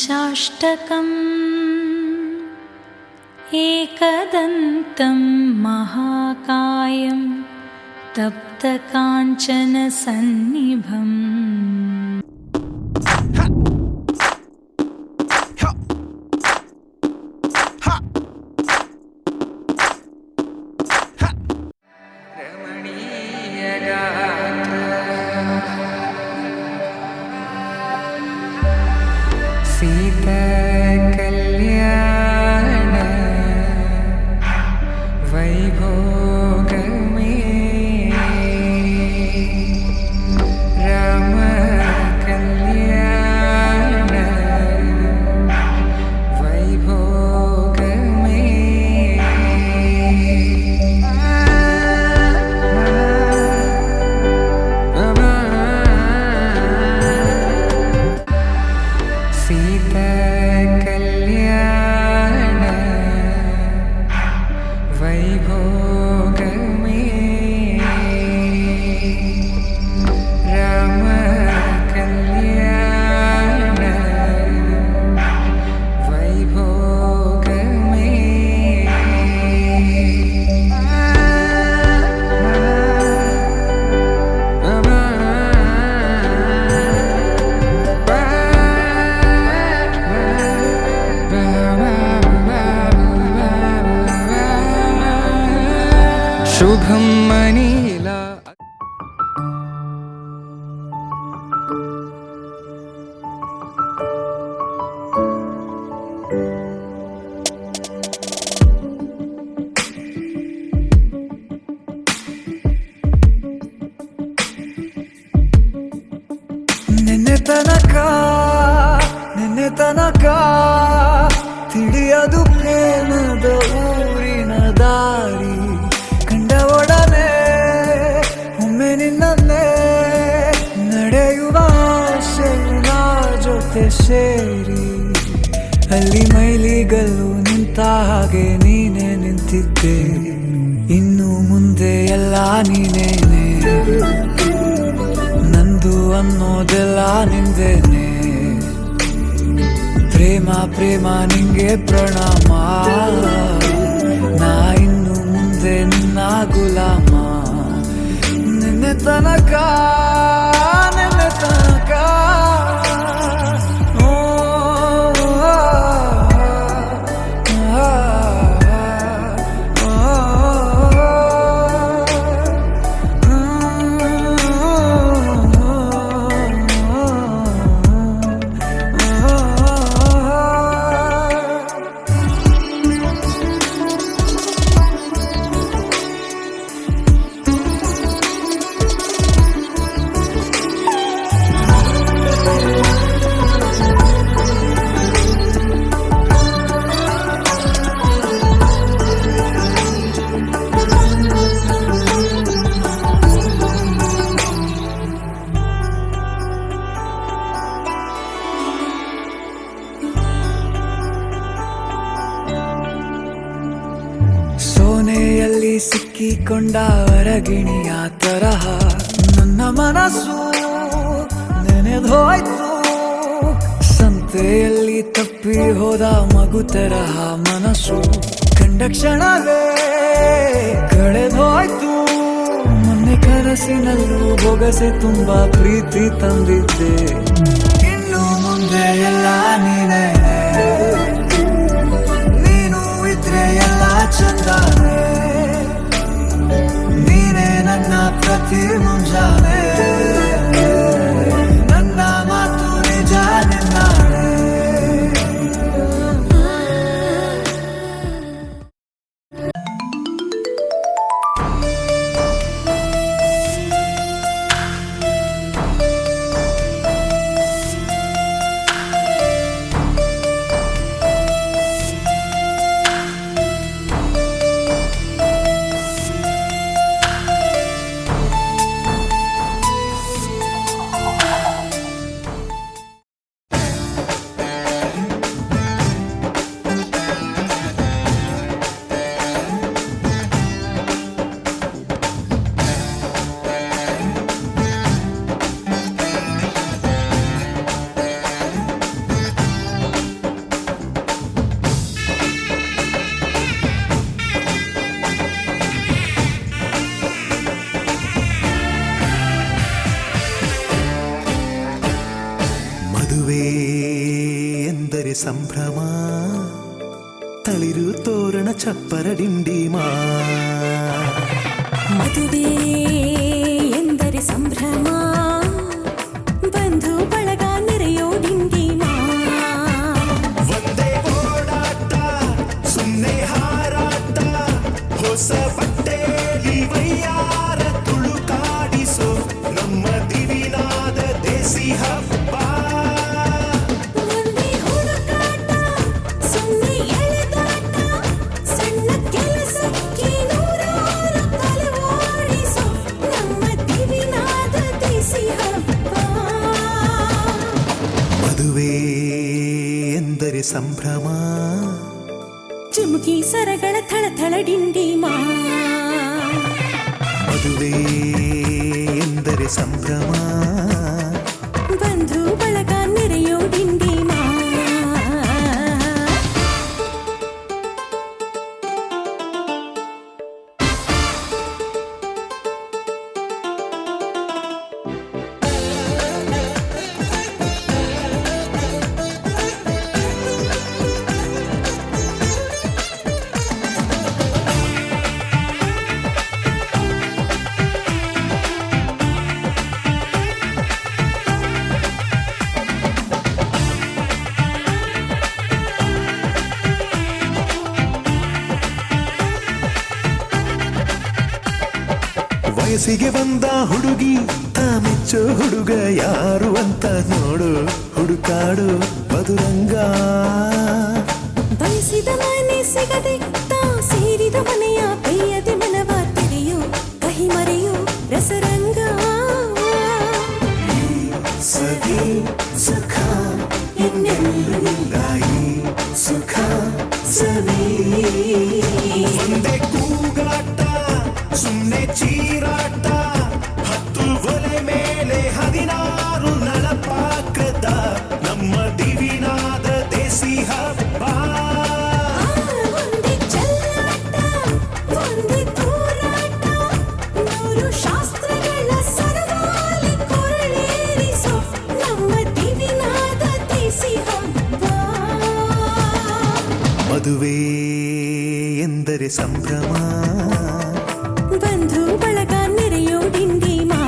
गणेशाष्टकम् एकदन्तं महाकायं तप्तकाञ्चनसन्निभम् सीता कल्याण वैभोग में राम कल्याण वैभोग में सीता कल्याण वैभोग में राम कल्याण वैभोग शुभम मनीला ನಿನ್ನೆ ತನಕ ತಿಳಿಯದು ಪ್ರೇಮದ ಊರಿನ ದಾರಿ ಕಂಡ ಒಡನೆ ಒಮ್ಮೆ ನಿನ್ನೇ ನಡೆಯುವ ಆಸೆಯ ಜೊತೆ ಸೇರಿ ಅಲ್ಲಿ ಮೈಲಿಗಲ್ಲು ನಿಂತ ಹಾಗೆ ನೀನೆ ನಿಂತಿದ್ದೆ ಇನ್ನು ಮುಂದೆ ಎಲ್ಲ ನೀನೇನೆ ನಂದು ಅನ್ನೋದೆಲ್ಲ ನಿಂದೇನೆ ಪ್ರೇಮ ಪ್ರೇಮ ನಿಂಗೆ ಪ್ರಣಾಮ ನಾ ಇನ್ನು ಮುಂದೆ ನಿನ್ನ ಗುಲಾಮ ನಿನ್ನೆ ತನಕ ಓ, ಸೋನೆಯಲ್ಲಿ ಸಿಕ್ಕಿಕೊಂಡ ಹೊರಗಿಣಿಯ ತರಹ ನನ್ನ ಮನಸ್ಸು ನೆನೆದೋಯ್ತು ಸಂತೆಯಲ್ಲಿ ತಪ್ಪಿ ಹೋದ ಮಗು ತರಹ ಮನಸ್ಸು ಕಂಡ ಕ್ಷಣವೇ ಕಳೆದೋಯ್ತು ಮೊನ್ನೆ ಕನಸಿನಲ್ಲೂ ಬೊಗಸೆ ತುಂಬಾ ಪ್ರೀತಿ ತಂದಿದ್ದೆ ಇನ್ನು ಮುಂದೆ ಎಲ್ಲ ನೀನೇ ಎಲ್ಲ ಚಂದಾನೆ ನೀನೇ ನನ್ನ ಪ್ರತಿ ಮುಂಜಾನೆ ನನ್ನ ಮಾತು ನಿಜ ನಿನ್ನಾಳೆ ಸಂಭ್ರಮ ತಳಿರು ತೋರಣ ಚಪ್ಪರ ಡಿಂಡಿಮಾ ಮದುವೆ ಎಂದರೆ ಸಂಭ್ರಮ ಬಂಧು ಬಳಗ ನೆರೆಯೋ ಡಿಂಡಿಮಾ ಒಂದೇ ಓಡಾಟ ಸುಮ್ಮನೆ ಹಾರಾಟ ಹೊಸ ಬಟ್ಟೆಲಿ ವೈಯಾರ ತುಳುಕಾಡಿಸೋ ನಮ್ಮ ದಿವಿನಾದ ದೇಸಿ ಹಬ್ಬ ಒಂದೇ ಹುಡುಕಾಟ ಸುಮ್ಮನೆ ಎಳೆದಾಟ ಸಣ್ಣ ಕೆಲಸಕ್ಕೆ ನೂರಾರು ತಲೆವಾಡಿಸೋ ನಮ್ಮ ದಿವಿನಾದ ದೇಸಿ ಹಬ್ಬ ಮದುವೆ ಎಂದರೆ ಸಂಭ್ರಮ ಚುಮುಕಿ ಸರಗಳ ಥಳಥಳ ಡಿಂಡಿಮಾ ಮದುವೆ ಎಂದರೆ ಸಂಭ್ರಮ ಬಂಧು ಬಳಗ ನೆರೆಯೋ ಡಿಂಡಿಮಾ ವಯಸ್ಸಿಗೆ ಬಂದ ಹುಡುಗಿ ಮೆಚ್ಚೋ ಹುಡುಗ ಯಾರು ಅಂತ ನೋಡು ಹುಡುಕಾಡು ಮಧುರಂಗ ಬಯಸಿದ ಮನೆ ಸಿಗದೆ ತಾ ಸೇರಿದ ಮನೆಯ ಬೇಯದೆ ಮನವ ತೆರೆಯೋ ಕಹಿ ಮರೆಯೋ ರಸರಂಗ ಸವಿ ಸುಖ ಇನ್ನೆಲ್ಲೂ ಇಲ್ಲ ಈ ಸುಖ ಸವಿ ಒಂದೇ ಕೂಗಾಟ ಸುಮ್ಮನೆ ಚೀರಾಟ ಹತ್ತು ಒಲೆ ಮೇಲೆ 16 ನಳಪಾಕದ ನಮ್ಮ ದಿವಿನಾದ ದೇಸಿ ಹಬ್ಬ ಒಂದೇ ಚೆಲ್ಲಾಟ ಒಂದೇ ತೂರಾಟ ನೂರು ಶಾಸ್ತ್ರಗಳ ಸರವಾಲಿ ಕೊರಳೇರಿಸೋ ನಮ್ಮ ದಿವಿನಾದ ದೇಸಿ ಹಬ್ಬ ಮದುವೆ ಎಂದರೆ ಸಂಭ್ರಮ ಬಂಧು ಬಳಗ ನೆರೆಯೋ ಡಿಂಡಿಮಾ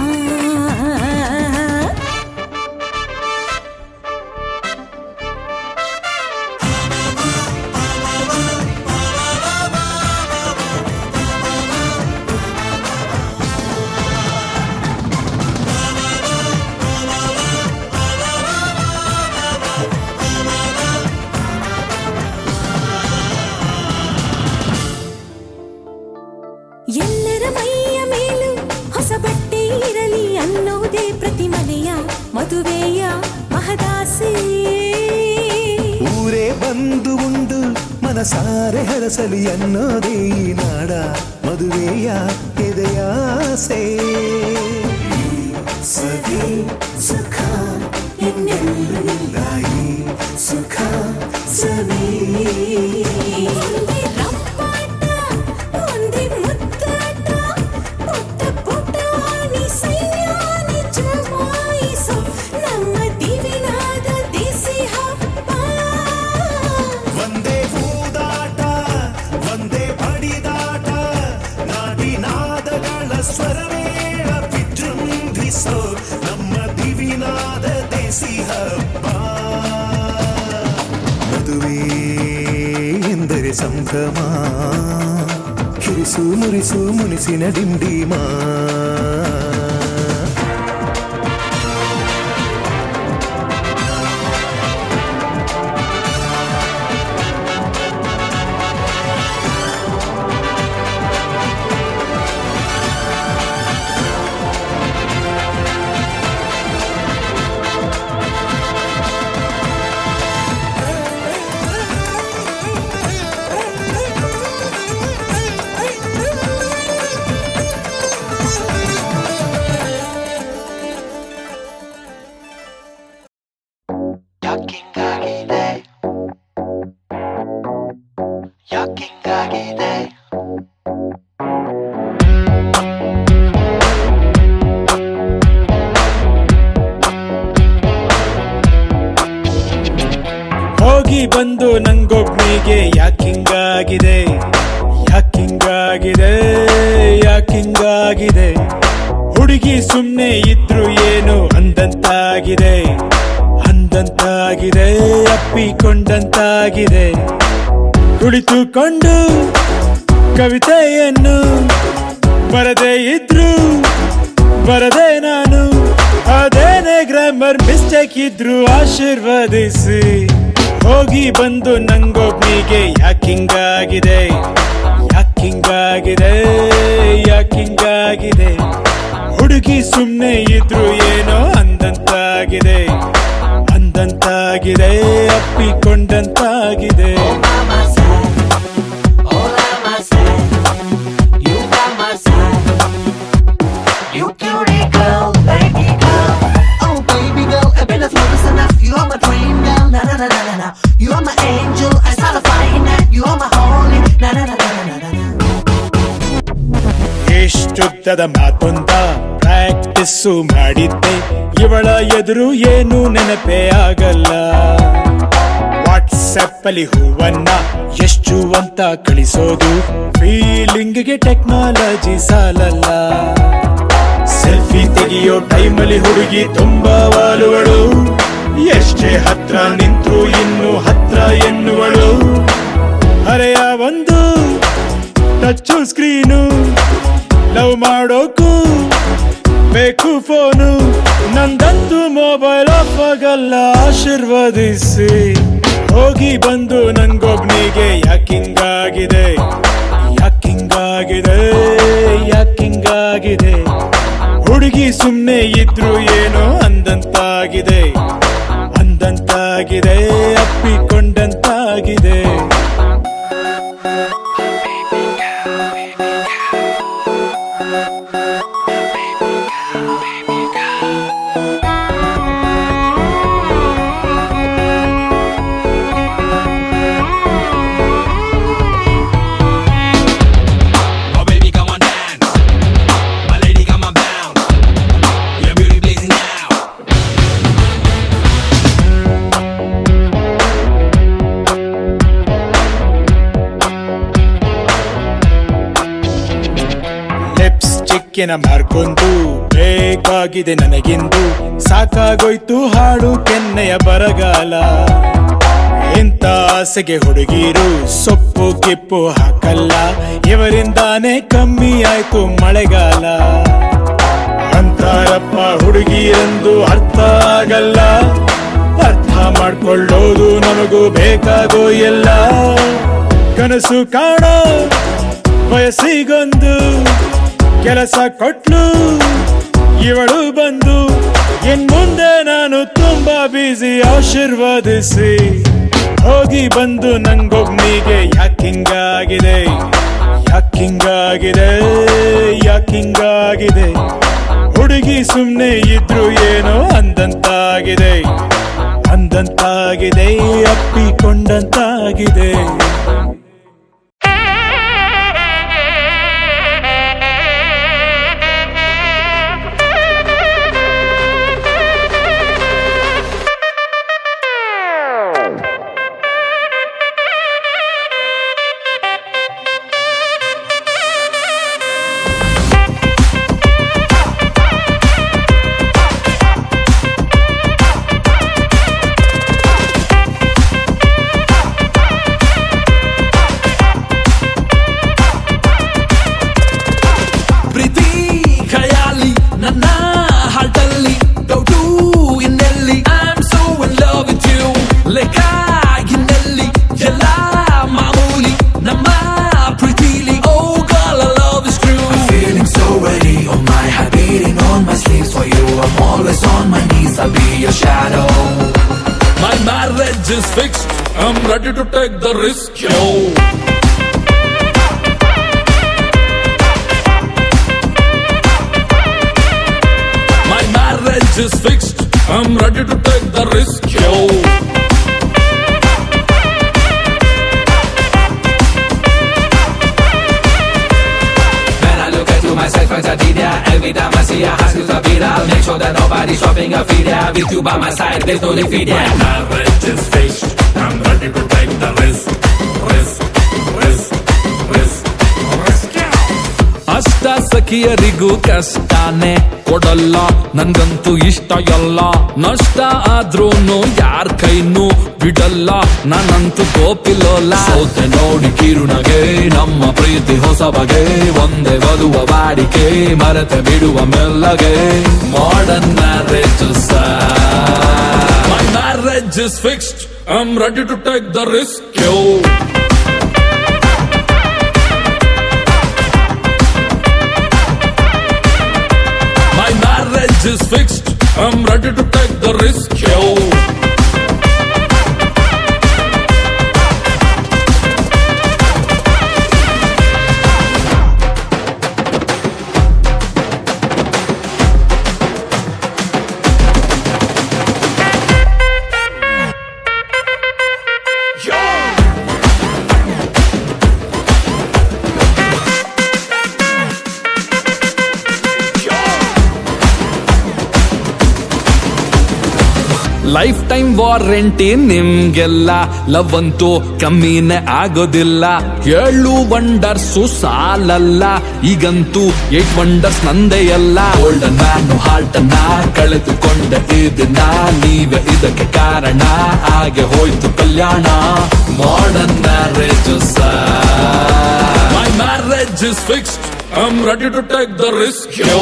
ಎಲ್ಲರ ಮೈಯ ಮೇಲೂ ಹೊಸ ಬಟ್ಟೆ ಇರಲಿ ಅನ್ನೋದೇ ಪ್ರತಿ ಮನೆಯ ಮದುವೆಯ ಮಹದಾಸೆ ಊರೇ ಬಂದು ಉಂಡು ಮನಸಾರೆ ಹರಸಲಿ ಅನ್ನೋದೇ ಈ ನಾಡ ಮದುವೆಯ ಎದೆಯಾಸೆ ಸವಿ ಸುಖ ಇನ್ನೆಲ್ಲೂ ಇಲ್ಲ ಈ ಸುಖ ಸವಿ ಒಂದೇ ರಂಪಾಟ ಒಂದೇ ಮುದ್ದಾಟ ಪುಟ್ಟ ಪುಟಾಣಿ ಸೈನ್ಯಾನಿ ಜಮಾಯಿಸೋ ನಮ್ಮ ದಿವಿನಾದ ದೇಸಿ ಹಬ್ಬ ಒಂದೇ ಹೂದಾಟ ಒಂದೇ ಬಡಿದಾಟ ನಾಡಿನಾದಗಳ ಸ್ವರವೇಳ ವಿಜೃಂಭಿಸೋ ನಮ್ಮ ದಿವಿನಾದ ದೇಸಿ ಹಬ್ಬ ಮದುವೆ ಎಂದರೆ ಸಂಭ್ರಮ ಕಿರಿಸು ಮುರಿಸು ಮುನಿಸಿನ ಡಿಂಡಿಮಾ ಹೋಗಿ ಬಂದು ನಂಗೊಬ್ನಿಗೆ ಯಾಕಿಂಗಾಗಿದೆ ಯಾಕಿಂಗಾಗಿದೆ ಯಾಕಿಂಗಾಗಿದೆ ಹುಡುಗಿ ಸುಮ್ನೆ ಇದ್ರು ಏನು ಅಂದಂತಾಗಿದೆ ಅಂದಂತಾಗಿದೆ ಅಪ್ಪಿಕೊಂಡಂತಾಗಿದೆ ಕುಳಿತುಕೊಂಡು ಕವಿತೆಯನ್ನು ಬರದೇ ಇದ್ರು ಬರದೆ ನಾನು ಅದೇನೇ ಗ್ರಾಮರ್ ಮಿಸ್ಟೇಕ್ ಇದ್ರು ಆಶೀರ್ವದಿಸಿ ಹೋಗಿ ಬಂದು ನಂಗೊಬ್ನಿಗೆ ಯಾಕಿಂಗಾಗಿದೆ ಯಾಕಿಂಗಾಗಿದೆ ಯಾಕಿಂಗಾಗಿದೆ ಹುಡುಗಿ ಸುಮ್ನೆ ಇದ್ರು ಏನೋ ಅಂದಂತಾಗಿದೆ ಅಂದಂತಾಗಿದೆ ಅಪ್ಪಿಕೊಂಡಂತಾಗಿದೆ You are my dream girl, na na na na na na. You are my angel, I start a fire night. You are my holy, na na na na na na na. ಎಷ್ಟುದ್ದದ ಮಾತೊಂದ practice ಮಾಡಿದ್ದೆ ಇವಳ ಎದುರು ಏನು ನೆನಪೇ ಆಗಲ್ಲ WhatsApp ಅಲ್ಲಿ ಹೂವನ್ನ ಎಷ್ಟು ಅಂತ ಕಳಿಸೋದು ಫೀಲಿಂಗ್ಗೆ ಟೆಕ್ನಾಲಜಿ ಸಾಲಲ್ಲ ಸೆಲ್ಫಿ ತೆಗೆಯೋ ಟೈಮಲ್ಲಿ ಹುಡುಗಿ ತುಂಬಾ ವಾಲುವಳು ಎಷ್ಟೇ ಹತ್ರ ನಿಂತ್ರು ಇನ್ನು ಹತ್ರ ಎನ್ನುವಳು ಹರೆಯ ಒಂದು ಟಚ್ ಸ್ಕ್ರೀನು ಲವ್ ಮಾಡೋಕು ಬೇಕು ಫೋನು ನಂದಂತೂ ಮೊಬೈಲ್ ಆಫ್ ಆಗಲ್ಲ ಆಶೀರ್ವದಿಸಿ ಹೋಗಿ ಬಂದು ನಂಗೊಬ್ನಿಗೆ ಯಾಕಿಂಗಾಗಿದೆ ಯಾಕಿಂಗಾಗಿದೆ ಯಾಕಿಂಗಾಗಿದೆ ಹುಡುಗಿ ಸುಮ್ನೆ ಇದ್ರು ಏನೋ ಅಂದಂತಾಗಿದೆ ಅಂದಂತಾಗಿದೆ ಅಪ್ಪಿಕೊಂಡಂತಾಗಿದೆ ಲಿಪ್ಸ್ಟಿಕ್ಕಿನ ಮಾರ್ಕೊಂಡು ಬೇಕಾಗಿದೆ ನನಗಿಂದು ಸಾಕಾಗೋಯ್ತು ಹಾಡು ಕೆನ್ನೆಯ ಬರಗಾಲ ಇಂಥ ಆಸೆಗೆ ಹುಡುಗಿರು ಸೊಪ್ಪು ಕಿಪ್ಪು ಹಾಕಲ್ಲ ಇವರಿಂದಾನೇ ಕಮ್ಮಿ ಆಯ್ತು ಮಳೆಗಾಲ ಅಂತಾರಪ್ಪ ಹುಡುಗಿಯಂದು ಅರ್ಥ ಆಗಲ್ಲ ಅರ್ಥ ಮಾಡ್ಕೊಳ್ಳೋದು ನಮಗೂ ಬೇಕಾಗೋ ಎಲ್ಲ ಕನಸು ಕಾಣೋ ವಯಸ್ಸಿಗೊಂದು ಕೆಲಸ ಕೊಟ್ಲು ಇವಳು ಬಂದು ಇನ್ ಮುಂದೆ ನಾನು ತುಂಬಾ ಬಿಸಿ ಆಶೀರ್ವದಿಸಿ ಹೋಗಿ ಬಂದು ನಂಗೊಬ್ನಿಗೆ ಯಾಕಿಂಗಾಗಿದೆ ಯಾಕಿಂಗಾಗಿದೆ ಯಾಕಿಂಗಾಗಿದೆ ಹುಡುಗಿ ಸುಮ್ನೆ ಇದ್ರು ಏನೋ ಅಂದಂತಾಗಿದೆ ಅಂದಂತಾಗಿದೆ ಅಪ್ಪಿಕೊಂಡಂತಾಗಿದೆ Is fixed, I'm ready to take the risk, yo. My marriage is fixed, I'm ready to take the risk, yo. When I look into myself, I see that vida vacía, hustles a vida. I'll make sure that nobody's dropping a feed. Yeah, with you by my side, there's no defeat. Yeah, my marriage is fixed. I'm ready to take the risk. ಅಷ್ಟ ಸಖಿಯರಿಗೂ ಕಷ್ಟನೇ ಕೊಡಲ್ಲ, ನನ್ಗಂತೂ ಇಷ್ಟ ಎಲ್ಲ. ನಷ್ಟ ಆದ್ರೂನು ಯಾರ್ ಕೈನೂ ಬಿಡಲ್ಲ, ನಾನಂತೂ ಗೋಪಿಲೋಲ್ಲ. ಸೋತೆ ನೋಡಿ ಕಿರುನಗೆ ನಮ್ಮ ಪ್ರೀತಿ ಹೊಸ ಬಗೆ, ಒಂದೇ ವಧುವ ಬಾಡಿಕೆ ಮರೆತೆ ಬಿಡುವ ಮೆಲ್ಲಗೆ. Modern marriage My marriage is fixed. I'm ready to take the risk. Yo. My marriage is fixed. I'm ready to take the risk. Yo. Life time warranty ನಿಮ್ಗೆಲ್ಲ, ಲವ್ ಅಂತೂ ಕಮ್ಮಿನೇ ಆಗೋದಿಲ್ಲ. 7 ವಂಡರ್ಸು ಸಾಲಲ್ಲ, ಈಗಂತೂ 8 ವಂಡರ್ಸ್ ನಂದೇ ಎಲ್ಲ. ಗೋಲ್ಡನ್ ಮ್ಯಾನ್ ಹಾರ್ಟ್ ಅನ್ನ ಕಳೆದುಕೊಂಡ ಇದನ್ನ, ನೀವೇ ಇದಕ್ಕೆ ಕಾರಣ, ಹಾಗೆ ಹೋಯ್ತು ಕಲ್ಯಾಣ. Modern marriage My marriage is fixed. I'm ready to take the risk. Yo.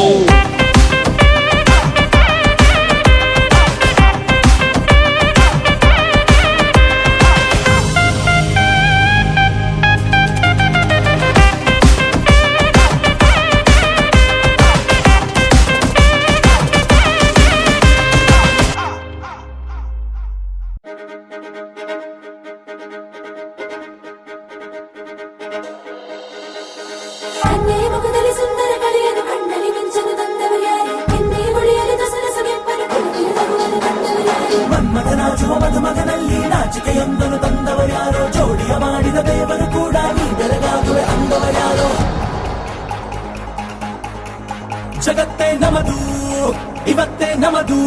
ಕಣ್ಣೇ ಮುಖದಲ್ಲಿ ಸುಂದರ ಕಳೆಯನು, ಕಣ್ಣಲ್ಲಿ ಮಿಂಚನು ತಂದವರು ಯಾರು? ಎನ್ನೇ ಮುಡಿಯಲು ದಸರ ಸೊಗೆಪ್ಪನು, ಕುಣಿಯಲು ತರುವನು ತಂದವರು ಯಾರು? ಮನ್ಮಥನಾಚುವ ಮಧುಮಗನಲ್ಲಿ ನಾಚಿಕೆಯೊಂದನ್ನು ತಂದವರ್ಯಾರೋ, ಜೋಡಿಯ ಮಾಡಿದ ದೇವರು ಕೂಡ ನೀ ಬೆರಗಾಗುವೆ ಅಂದವರ್ಯಾರೋ. ಜಗತ್ತೇ ನಮದು ಇವತ್ತೇ ನಮದು,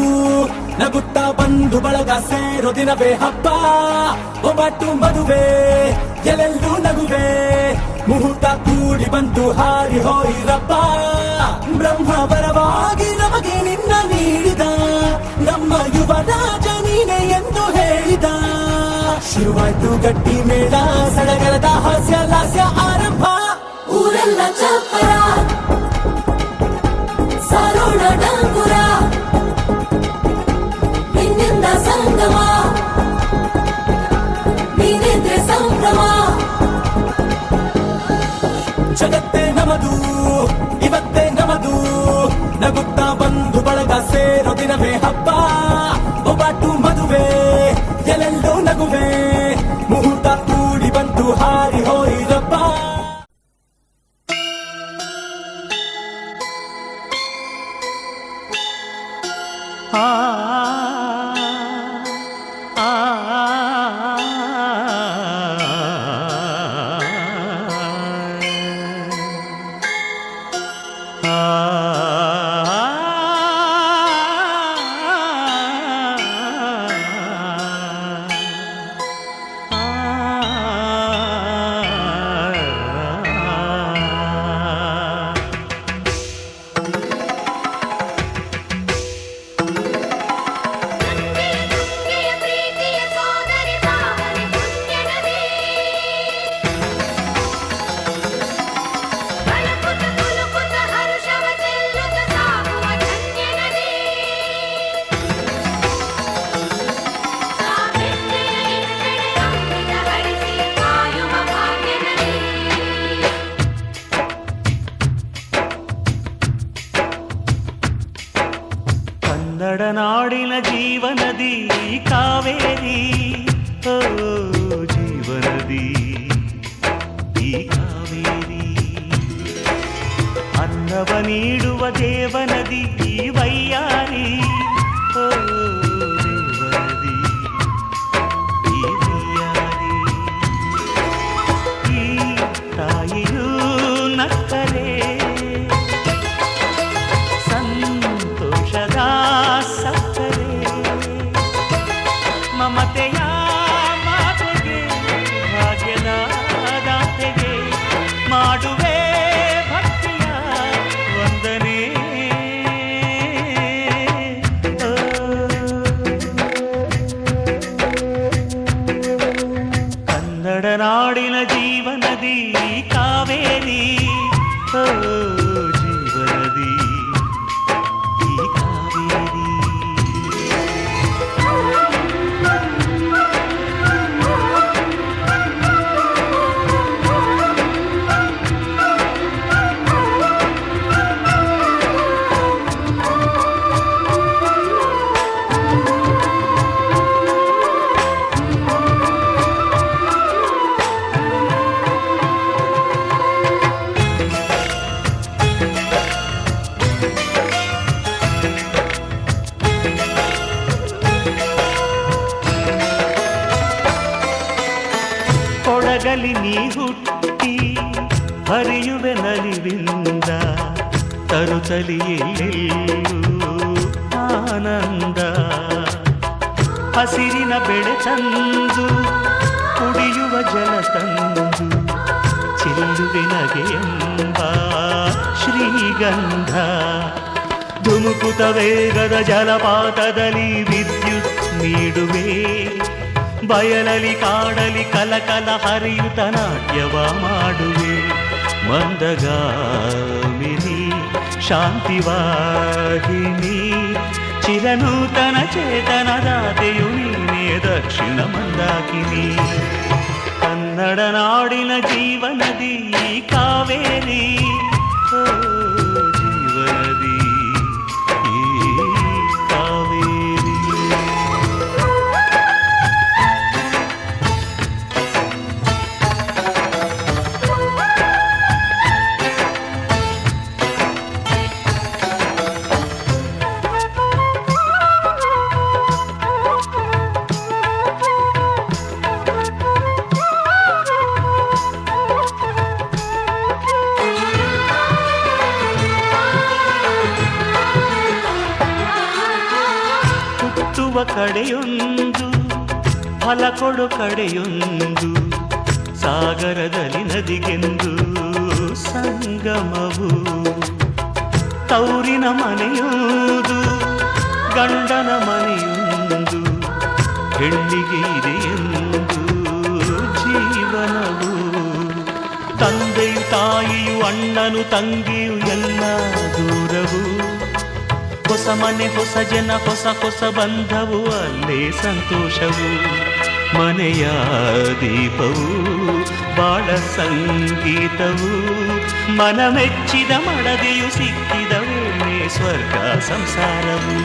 ನಗುತ್ತಾ ಬಂಧು ಬಳಗ ಸೇರೋ ದಿನವೇ ಹಬ್ಬ. ಒಬ್ಬಟ್ಟು ಮದುವೆ ಎಲ್ಲೆಲ್ಲೂ ನಗುವೆ, ಮುಹೂರ್ತ ಕೂಡಿ ಬಂತು ಹಾರಿ ಹೋಯಿರಪ್ಪ. ಬ್ರಹ್ಮ ವರವಾಗಿ ನಮಗೆ ನಿನ್ನ ನೀಡಿದ, ನಮ್ಮ ಯುವರಾಜ ನೀನೆ ಎಂದು ಹೇಳಿದ. ಶುರುವಾಯ್ತು ಗಟ್ಟಿ ಮೇಳ, ಸಡಗರದ ಹಾಸ್ಯ ಲಾಸ್ಯ ಆರಂಭ. ಊರೆಲ್ಲ ಚಪ್ಪರ ಸಾರೋಣ ಡಂಗುರ, ನಿನ್ನಿಂದ ಸಂಗಮ ನೀನೆಂದ್ರೆ ಸಂಭ್ರಮ. ಜಗತ್ತೇ ನಮದು ಇವತ್ತೇ ನಮದು, ನಗುತ್ತಾ ಬಂಧು ಬಳಗ ಸೇರೋ ದಿನವೇ ಹಬ್ಬ. ಒಬ್ಬಟ್ಟು ಮದುವೆ ಎಲ್ಲೆಲ್ಲೂ ನಗುವೆ, ಮುಹೂರ್ತ ಕೂಡಿ ಬಂತು ಹಾರಿ ಹೋಯಿರಪ್ಪ. ನಾಡಿನ ಜೀವನದಿ ಕಾವೇರಿ, ಓ ಜೀವನದಿ ಈ ಕಾವೇರಿ. ಅನ್ನವ ನೀಡುವ ದೇವನದಿ ಈ ವೈಯಾರಿ, ಓ ದೇವನದಿ ಈ ವೈಯಾರಿ. ಈ ತಾಯಿಯೂ ನಕ್ಕರೆ ತರುತ್ತಲಿ ಎಲ್ಲೆಲ್ಲೂ ಆನಂದ. ಹಸಿರಿನ ಬೆಳೆ ತಂದು ಕುಡಿಯುವ ಜಲ ತಂದು ಚೆಲ್ಲುವೆ ನಗೆಯೆಂಬ ಶ್ರೀಗಂಧ. ಧುಮುಕುತ ವೇಗದ ಜಲಪಾತದಲ್ಲಿ ವಿದ್ಯುತ್ ನೀಡುವೆ. ಬಯಲಲಿ ಕಾಡಲಿ ಕಲಕಲ ಹರಿಯುತ ನಾಟ್ಯವ ಮಾಡುವೆ. ಮಂದಗಾಮಿನಿ ಶಾಂತಿವಾಹಿನಿ ಚಿರನೂತನ ಚೇತನದಾತೆಯು ನೀನೇ ದಕ್ಷಿಣ ಮಂದಾಕಿನಿ. ಕನ್ನಡ ನಾಡಿನ ಜೀವನದಿ ಕಾವೇರಿ, ಓ ಜೀವನದಿ ಈ ಕಾವೇರಿ. ಕಡೆಯೊಂದು ಫಲ ಕೊಡು ಕಡೆಯೊಂದು ಸಾಗರದಲ್ಲಿ ನದಿಗೆಂದು ಸಂಗಮವು. ತೌರಿನ ಮನೆಯೊಂದು ಗಂಡನ ಮನೆಯೊಂದು ಹೆಣ್ಣಿಗೆ ಇದೆಯೆಂದು ಜೀವನವು. ತಂದೆಯು ತಾಯಿಯು ಅಣ್ಣನು ತಂಗಿಯು ಎಲ್ಲ ದೂರವು. ಹೊಸ ಮನೆ ಹೊಸ ಜನ ಹೊಸ ಹೊಸ ಬಂಧವು ಅಲ್ಲೇ ಸಂತೋಷವು. ಮನೆಯ ದೀಪವು ಬಾಳ ಸಂಗೀತವು. ಮನ ಮೆಚ್ಚಿದ ಮಡದೆಯು ಸಿಕ್ಕಿದ ವೇಳೆ ಸ್ವರ್ಗ ಸಂಸಾರವು.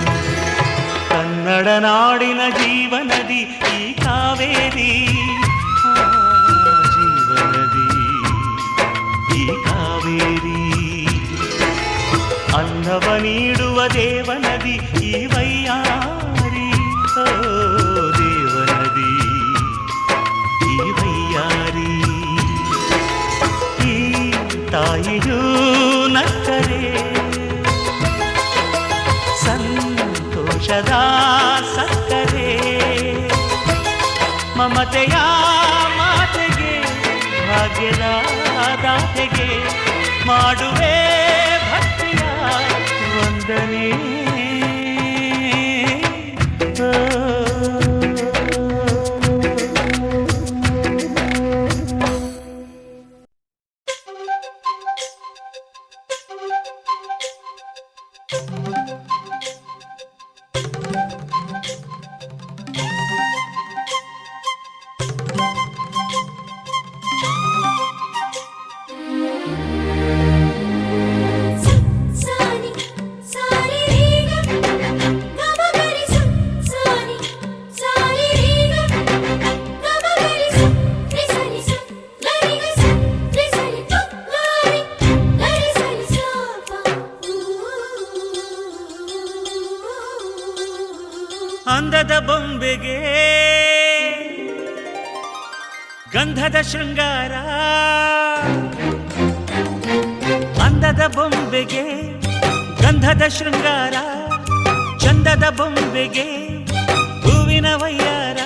ಕನ್ನಡ ನಾಡಿನ ಜೀವನದಿ ಈ ಕಾವೇರಿ, ಜೀವನದಿ ಈ ಕಾವೇರಿ. ಅನ್ನವ ನೀಡುವ ದೇವನದಿ ಈ ವೈಯಾರಿ, ಓ ದೇವನದಿ ಈ ವೈಯಾರಿ. ಈ ತಾಯಿಯೂ ನಕ್ಕರೆ ಸಂತೋಷದ ಸಕ್ಕರೆ. ಮಮತೆಯ ಮಾತೆಗೆ ಭಾಗ್ಯದ ದಾತೆಗೆ ಮಾಡುವೆ ಭಕ್ತಿಯ ವಂದನೆ. ಅಂದದ ಬೊಂಬೆಗೆ ಗಂಧದ ಶೃಂಗಾರ. ಅಂದದ ಬೊಂಬೆಗೆ ಗಂಧದ ಶೃಂಗಾರ. ಚಂದದ ಬೊಂಬೆಗೆ ಹೂವಿನ ವಯ್ಯಾರ.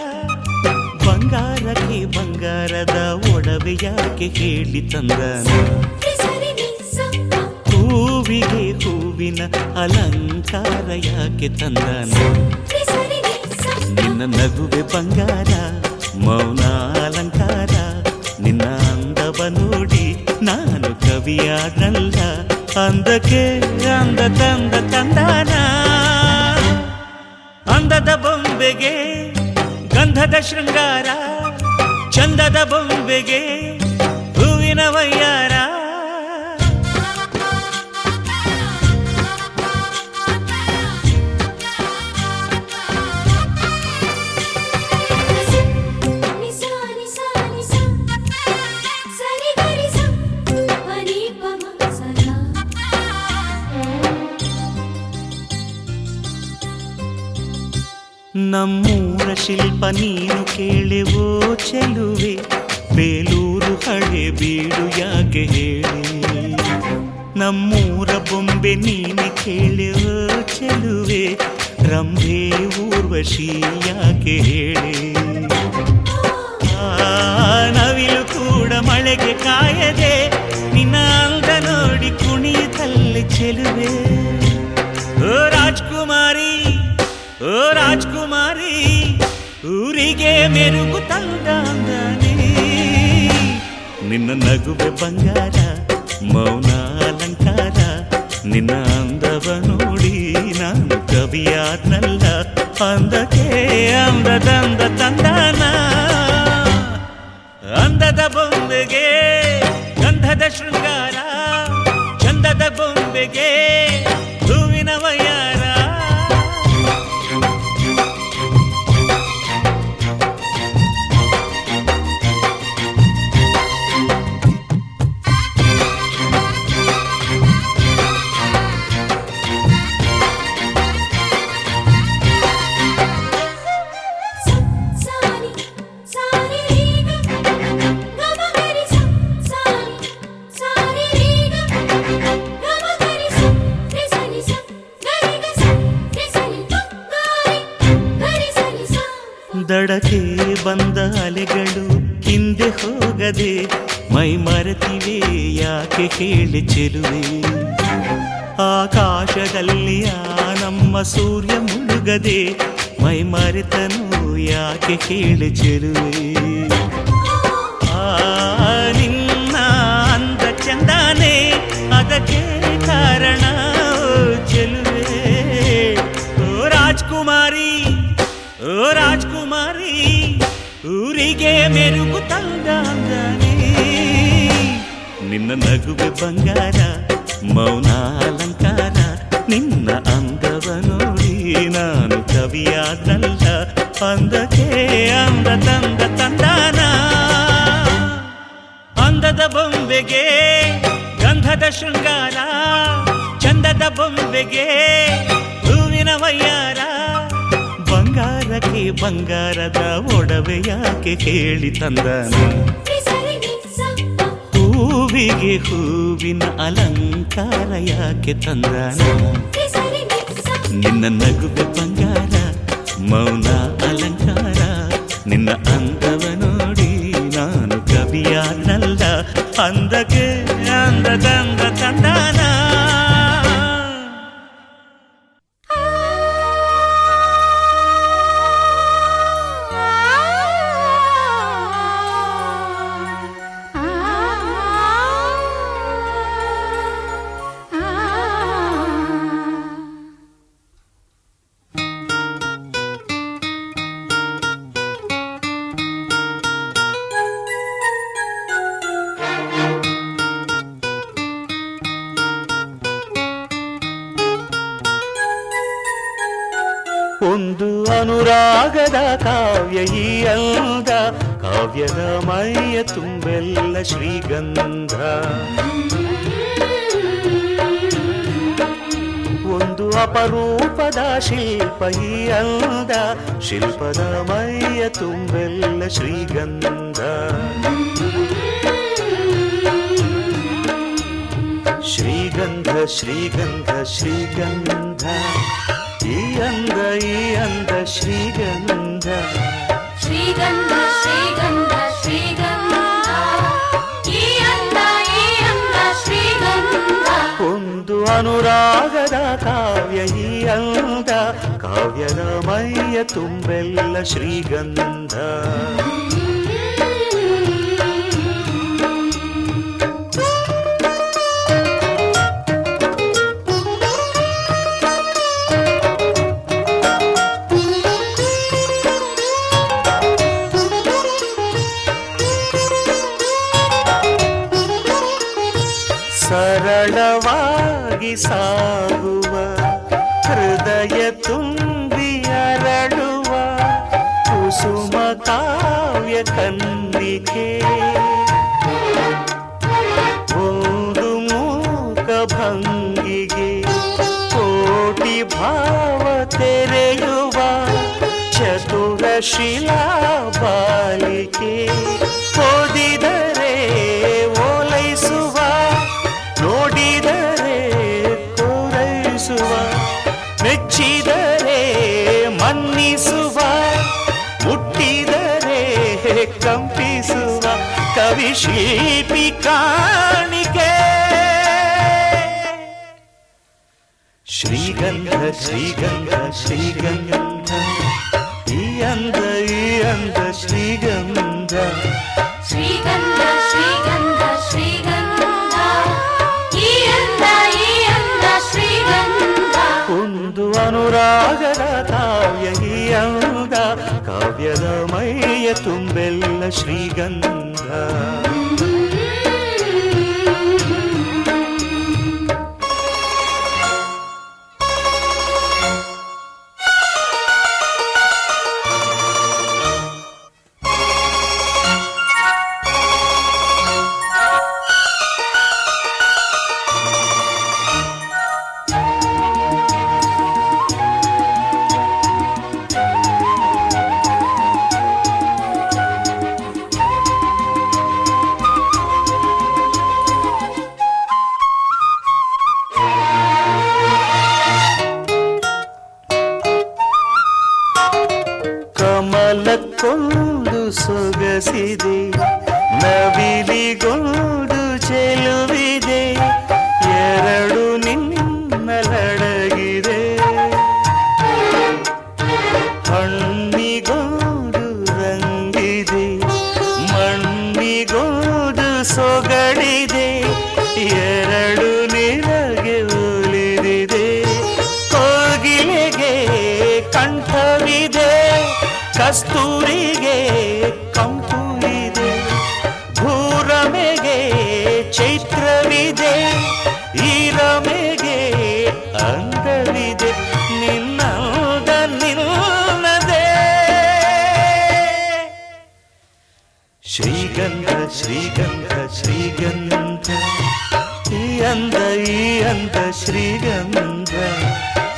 ಬಂಗಾರಕ್ಕೆ ಬಂಗಾರದ ಒಡವೆ ಯಾಕೆ ಹೇಳಿ ತಂದನ. ಹೂವಿಗೆ ಹೂವಿನ ಅಲಂಕಾರ ಯಾಕೆ ತಂದನ. ನಿನ್ನ ನಗುವೆ ಬಂಗಾರ ಮೌನ ಅಲಂಕಾರ. ನಿನ್ನ ಅಂದವ ನೋಡಿ ನಾನು ಕವಿಯಾದ್ನಲ್ಲ. ಅಂದಕ್ಕೆ ಅಂದ ತಂದ ತಂದಾನ. ಅಂದದ ಬೊಂಬೆಗೆ ಗಂಧದ ಶೃಂಗಾರ. ಚಂದದ ಬೊಂಬೆಗೆ ಹೂವಿನ ವಯ್ಯಾರ. ನಮ್ಮೂರ ಶಿಲ್ಪ ನೀನು ಕೇಳೆವೋ ಚೆಲುವೆ. ಬೇಲೂರು ಹಳೆ ಬೀಡು ಯಾಕೆ ಹೇಳಿ. ನಮ್ಮೂರ ಬೊಂಬೆ ನೀನೆ ಕೇಳುವ ಚೆಲುವೆ, ರಂಭೆ ಊರ್ವಶಿ ಯಾಕೆ ಹೇಳೆ. ನವಿಲು ಕೂಡ ಮಳೆಗೆ ಕಾಯದೆ ನಿನ್ನ ಅಂದ ನೋಡಿ ಕುಣಿಯುತ್ತಲ್ಲಿ ಚೆಲುವೆ. ಓ ರಾಜ್ಕುಮಾರಿ, ಓ ರಾಜ್ಕುಮಾರಿ, ಊರಿಗೆ ಮೆರುಗು ತಂದಾನೆ. ನಿನ್ನ ನಗುವೆ ಬಂಗಾರ, ಮೌನ ಅಲಂಕಾರ, ನಿನ್ನ ಅಂದವ ನೋಡಿ ನಾನು ಕವಿಯಾದ್ನಲ್ಲ. ಅಂದಕ್ಕೆ ಅಂದದಂದ ತಂದಾನ, ಅಂದದ ಬೊಂಬೆಗೆ ಗಂಧದ ಶೃಂಗಾರ, ಚಂದದ ಬೊಂಬೆಗೆ ಹೂವಿನ ವಯ್ಯಾರ. ದಡಕ್ಕೆ ಬಂದ ಅಲೆಗಳು ಹಿಂದೆ ಹೋಗದೆ ಮೈ ಮರೆತಿವೆ ಯಾಕೆ ಕೇಳಿ ಚೆಲುವೆ. ಆಕಾಶದಲ್ಲಿ ನಮ್ಮ ಸೂರ್ಯ ಮುಳುಗದೆ ಮೈ ಮರೆತನು ಯಾಕೆ ಕೇಳಿ ಚೆಲುವೆ. ನಿನ್ನ ಅಂದ ಚಂದಾನೆ ಅದಕ್ಕೆ ಕಾರಣ ಚೆಲುವೆ. ಓ ರಾಜ್ಕುಮಾರಿ, ಓ ರಾಜ್ಕುಮಾರಿ, ಊರಿಗೆ ಮೆರುಗು ತಂದಾನೆ. ನಿನ್ನ ನಗುವೆ ಬಂಗಾರ, ಮೌನ ಅಲಂಕಾರ, ನಿನ್ನ ಅಂದವ ನೋಡಿ ನಾನು ಕವಿಯಾದಲ್ಲ. ಅಂದಕ್ಕೆ ಅಂದ ತಂದ ತಂದಾನ, ಅಂದದ ಬೊಂಬೆಗೆ ಗಂಧದ ಶೃಂಗಾರ, ಚಂದದ ಬೊಂಬೆಗೆ ಹೂವಿನ ವಯ್ಯಾರ. ಬಂಗಾರಕ್ಕೆ ಬಂಗಾರದ ಒಡವೆ ಯಾಕೆ ಹೇಳಿ ತಂದಾನ, ಹೂವಿಗೆ ಹೂವಿನ ಅಲಂಕಾರ ಯಾಕೆ ತಂದಾನ. ನಿನ್ನ ನಗುವೆ ಬಂಗಾರ, ಮೌನ ಅಲಂಕಾರ, ನಿನ್ನ ಅಂದವ ನೋಡಿ ನಾನು ಕವಿಯಾನಲ್ಲ. ಅಂದಕ್ಕೆ ಅಂದದಂದ ತಂದಾನ. ಒಂದು ಅನುರಾಗದ ಕಾವ್ಯ ಈ ಅಂದ, ಕಾವ್ಯದ ಮೈಯ ತುಂಬೆಲ್ಲ ಶ್ರೀಗಂಧ. ಒಂದು ಅಪರೂಪದ ಶಿಲ್ಪ ಈ ಅಂದ, ಶಿಲ್ಪದ ಮೈಯ ತುಂಬೆಲ್ಲ ಶ್ರೀಗಂಧ. ಶ್ರೀಗಂಧ ಶ್ರೀಗಂಧ ಶ್ರೀಗಂಧ, ಈ ಅಂದ ಈ ಅಂದ ಶ್ರೀಗಂಧ. ಶ್ರೀಗಂಧ ಶ್ರೀಗಂಧ ಶ್ರೀಗಂಧ, ಈ ಅಂದ ಈ ಅಂದ ಶ್ರೀಗಂಧ. ಒಂದು ಅನುರಾಗದ ಕಾವ್ಯ ಈ ಅಂದ, ಕಾವ್ಯದ ಮೈಯ ತುಂಬೆಲ್ಲ ಶ್ರೀಗಂಧ. ಸರಳವಾಗಿ ಸಾಗುವ ಹೃದಯ ತುಂಬಿ ಅರಳುವ ಕುಸುಮ ಕಾವ್ಯ ಕನ್ನಿಕೆ. ಒಂದು ಮೂಕ ಭಂಗಿಗೆ ಕೋಟಿ ಭಾವ ತೆರೆಯುವ ಚತುರ ಶಿಲಾ ಬಾಲಿಕೆ. ಓದಿದರೆ ಓಲೈಸುವ, ನೋಡಿದರೆ ಮೆಚ್ಚಿದರೆ ಮನ್ನಿಸುವ, ಹುಟ್ಟಿದರೆ ಕಂಪಿಸುವ ಕವಿ ಶಿಲ್ಪಿ ಕಾಣಿಕೆ. ಶ್ರೀಗಂಧ ಶ್ರೀಗಂಧ ಶ್ರೀಗಂಧ, ಈ ಅಂದ ಶ್ರೀಗಂಧ. ಶ್ರೀಗಂಧ ಶ್ರೀಗಂಧ ಶ್ರೀಗಂಧ, ಈ ಅಂದ ಶ್ರೀಗಂಧ. ಒಂದು ಅನುರಾಗದ ಕಾವ್ಯ ಈ ಅಂದ, ಕಾವ್ಯದ ಮೈಯ ತುಂಬೆಲ್ಲ ಶ್ರೀಗಂಧ. ಕಮಲಕ್ಕೊಂದು ಸೊಗಸಿದೆ, ನವಿಲಿಗೊಂದು ಚೆಲುವಿದೆ, ಎರಡು ನಿನ್ನಲಡಗಿದೆ. ಹಣ್ಣಿಗೊಂದು ರಂಗಿದೆ, ಮಣ್ಣಿಗೊಂದು ಸೊಗಡಿದೆ, ಎರಡು ನಿನಗೆ ಒಲಿದಿದೆ. ಕೋಗಿಲೆಗೆ ಕಂಠವಿದೆ, ಕಸ್ತೂರಿಗೆ ಕಂಪು ಇದೆ, ಭೂರಮೆಗೆ ಚೈತ್ರವಿದೆ, ಈ ರಮೆಗೆ ಅಂದವಿದೆ, ನಿನ್ನದ ನಿನ್ನದೇ. ಶ್ರೀಗಂಧ ಶ್ರೀಗಂಧ ಶ್ರೀಗಂಧ, ಈ ಅಂದ ಶ್ರೀಗಂಧ.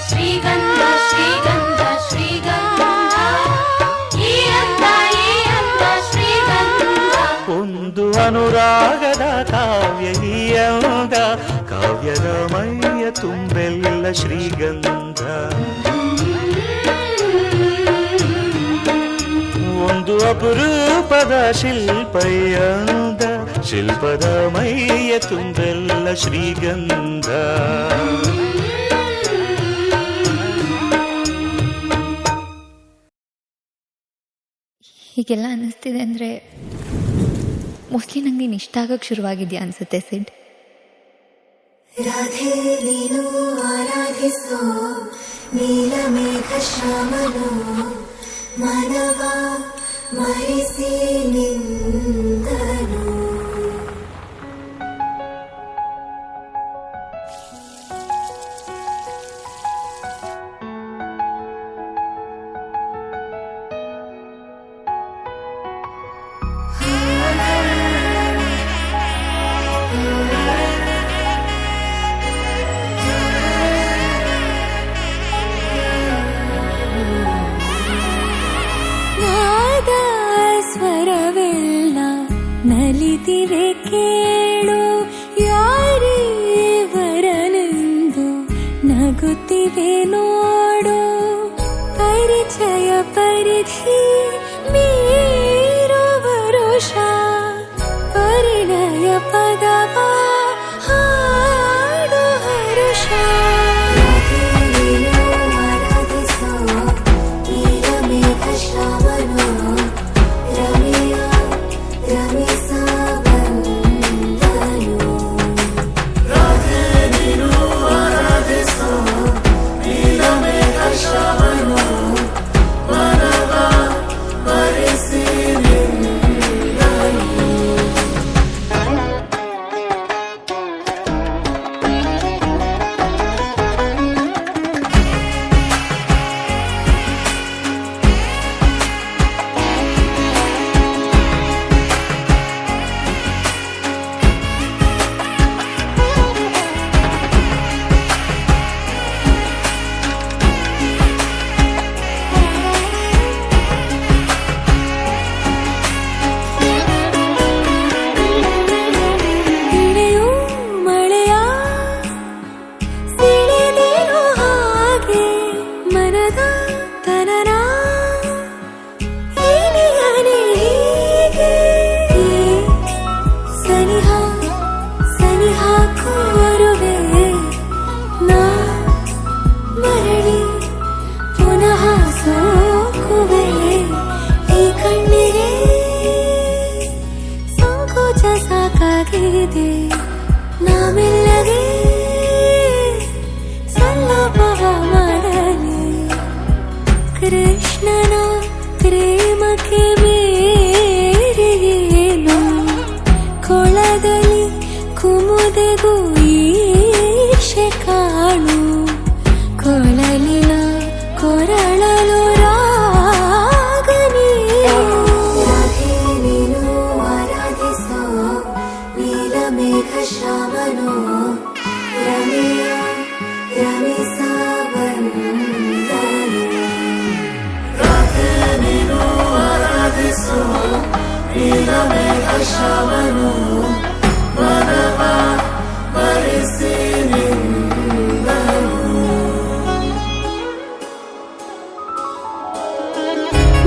ಶ್ರೀಗಂಧ ಶ್ರೀಗಂಧ ಶ್ರೀಗಂಧ, ಈ ಅಂದ ಶ್ರೀಗಂಧ. ಒಂದು ಅನುರಾಗದ ಕಾವ್ಯ ಈ ಅಂದ, ಕಾವ್ಯದ ಮೈಯ ತುಂಬೆಲ್ಲ ಶ್ರೀಗಂಧ. ಒಂದು ಅಪರೂಪದ ಶಿಲ್ಪ ಈ ಅಂದ, ಶಿಲ್ಪದ ಮೈಯ ತುಂಬೆಲ್ಲ ಶ್ರೀಗಂಧ. ಹೀಗೆಲ್ಲ ಅನ್ನಿಸ್ತಿದೆ ಅಂದರೆ ಮೋಸ್ಟ್ಲಿ ನನಗೆ ನೀನು ಇಷ್ಟ ಆಗೋಕ್ಕೆ ಶುರುವಾಗಿದೆಯಾ ಅನಿಸುತ್ತೆ ಸಿಡ್. ರಾಧೆ ನೀನು ಆರಾಧಿಸೋ ನೀಲಮೇಘ ಶ್ಯಾಮನು, ಮನವ ಮರಿಸಿ ನಿಂದನು. ಸ್ವರವೆಲ್ಲ ನಲಿದಿವೆ ಕೇಳು, ಯಾರೇ ವರನೆಂದು ನಗುತ್ತಿವೆ ನೋಡು. ಪರಿಚಯ ಪರಿಧಿ ಮೀರು ವರುಷ, ಪರಿಣಯ ಪದವ ಹಾಡು ಹರುಷ.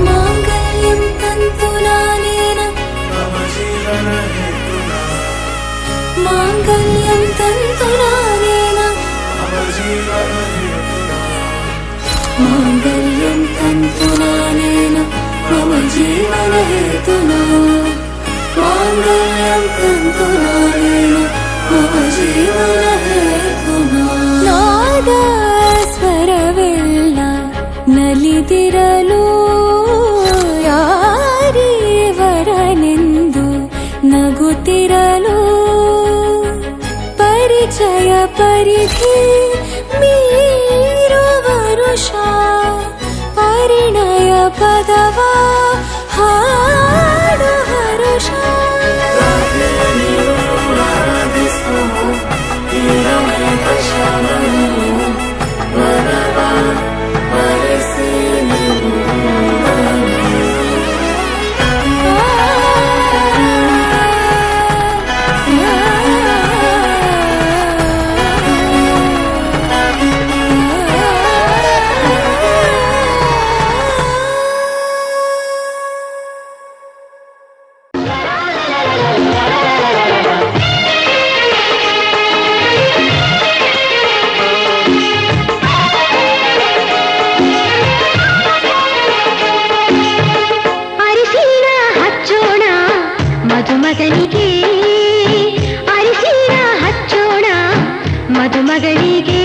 माङ्गल्यं तन्तुनानेन माङ्गल्यं तन्तुनानेन माङ्गल्यं तन्तुनानेन मम जीवनहेतुना माङ्गल्यं तन्तुनानेन मम जीवनहेतुना नाद ಸ್ವರವೆಲ್ಲ ನಲಿದಿರಲು ಯಾರೀವರನೆಂದು ನಗುತ್ತಿರಲು ಪರಿಚಯ ಪರಿಧಿ ಮೀರುವ ವರುಷ ಪರಿಣಯ ಪದವ ಹಾಡು ಹರುಷ ಮದುಮಗನಿಗೆ ಅರಿಶಿನ ಹಚ್ಚೋಣ ಮದುಮಗನಿಗೆ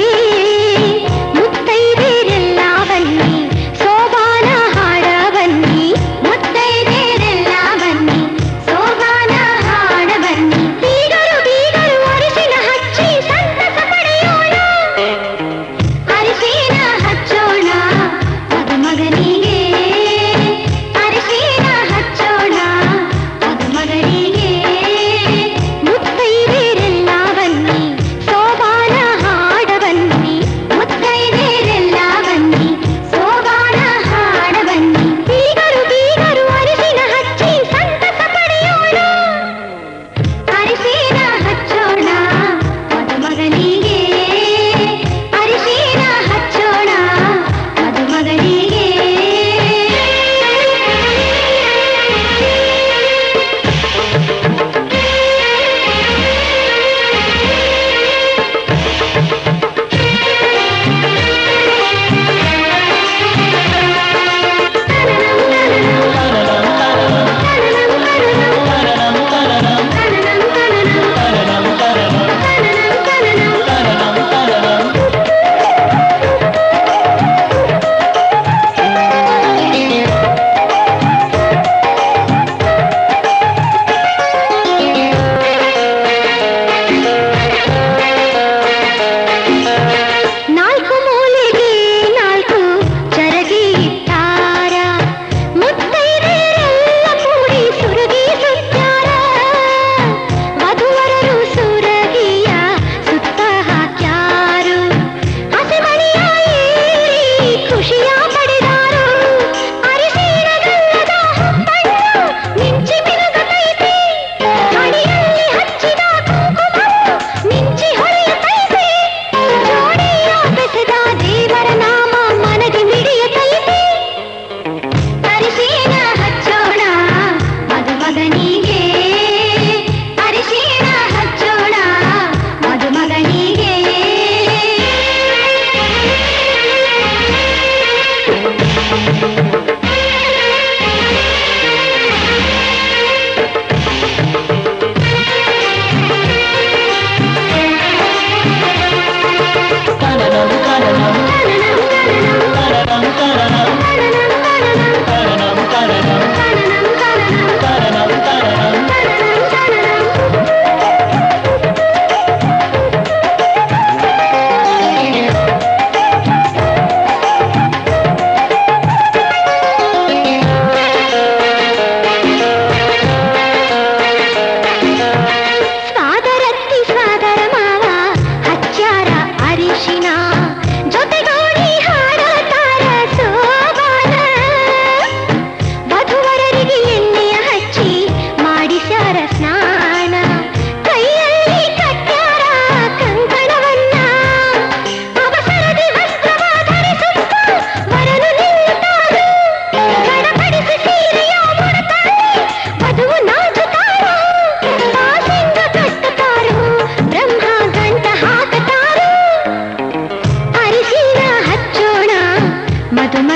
ಮುತ್ತೈದೆರೆಲ್ಲ ಬನ್ನಿ ಸೋಬಾನ ಹಾಡ ಬನ್ನಿ ಮುತ್ತೈದೆರೆಲ್ಲ ಬನ್ನಿ ಸೋಬಾನ ಹಾಡ ಬನ್ನಿ ಬೀಗರು ಬೀಗರು ಅರಿಶಿನ ಹಚ್ಚಿ ಸಂತಸ ಪಡೆಯೋಣ ಅರಿಶಿನ ಹಚ್ಚೋಣ ಮದುಮಗನಿಗೆ ಅರಿಶಿನ ಹಚ್ಚೋಣ ಮದುಮಗನಿಗೆ ಮುತ್ತೈದೆರೆಲ್ಲ ಬನ್ನಿ ಸೋಬಾನ ಹಾಡ ಬನ್ನಿ ಮುತ್ತೈದೆರೆಲ್ಲ